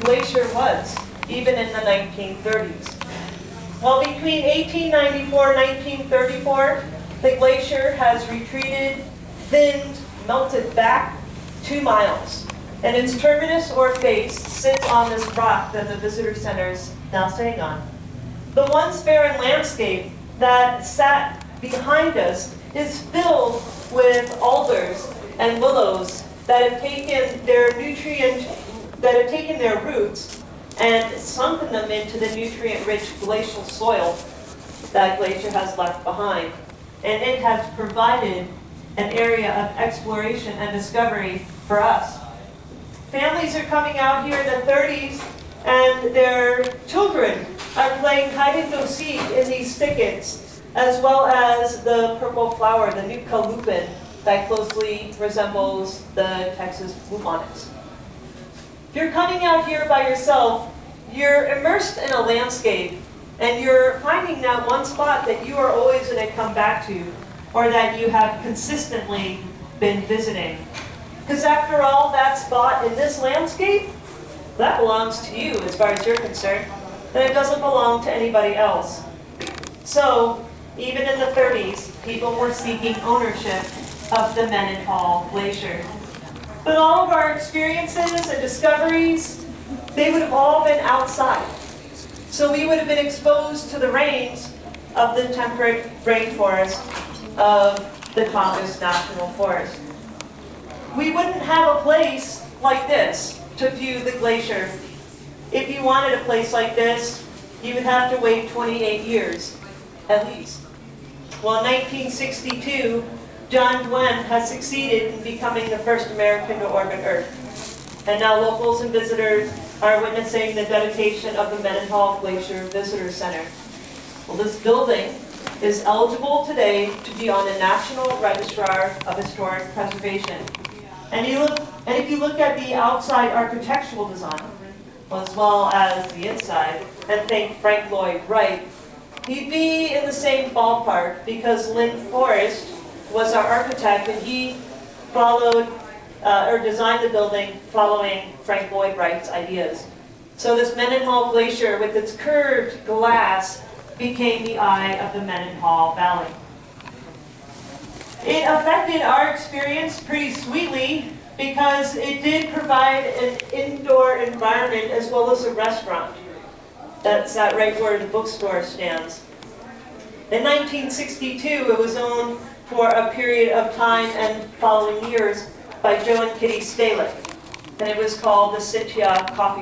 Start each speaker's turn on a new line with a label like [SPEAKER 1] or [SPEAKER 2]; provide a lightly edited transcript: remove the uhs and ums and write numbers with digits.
[SPEAKER 1] glacier was, even in the 1930s. Well, between 1894 and 1934, the glacier has retreated, thinned, melted back 2 miles. And its terminus or face sits on this rock that the visitor center is now sitting on. The once barren landscape that sat behind us is filled with alders and willows that have taken their roots and sunken them into the nutrient-rich glacial soil that Glacier has left behind. And it has provided an area of exploration and discovery for us. Families are coming out here in the 30s, and their children are playing hide and go seek in these thickets, as well as the purple flower, the Nootka lupin, that closely resembles the Texas bluebonnets. If you're coming out here by yourself, you're immersed in a landscape, and you're finding that one spot that you are always going to come back to, or that you have consistently been visiting. Because after all, that spot in this landscape, that belongs to you as far as you're concerned, and it doesn't belong to anybody else. So, even in the 30s, people were seeking ownership of the Mendenhall Glacier. But all of our experiences and discoveries, they would have all been outside. So we would have been exposed to the rains of the temperate rainforest of the Tongass National Forest. We wouldn't have a place like this to view the glacier. If you wanted a place like this, you would have to wait 28 years, at least. Well, in 1962, John Glenn has succeeded in becoming the first American to orbit Earth. And now locals and visitors are witnessing the dedication of the Mendenhall Glacier Visitor Center. Well, this building is eligible today to be on the National Register of Historic Preservation. And if you look at the outside architectural design, as well as the inside, and think Frank Lloyd Wright, he'd be in the same ballpark because Lynn Forrest was our architect, and he followed or designed the building following Frank Lloyd Wright's ideas. So this Mendenhall Glacier, with its curved glass, became the eye of the Mendenhall Valley. It affected our experience pretty sweetly because it did provide an indoor environment as well as a restaurant. That's right where the bookstore stands. In 1962, it was owned for a period of time and following years by Joe and Kitty Stalick, and it was called the Sitya Coffee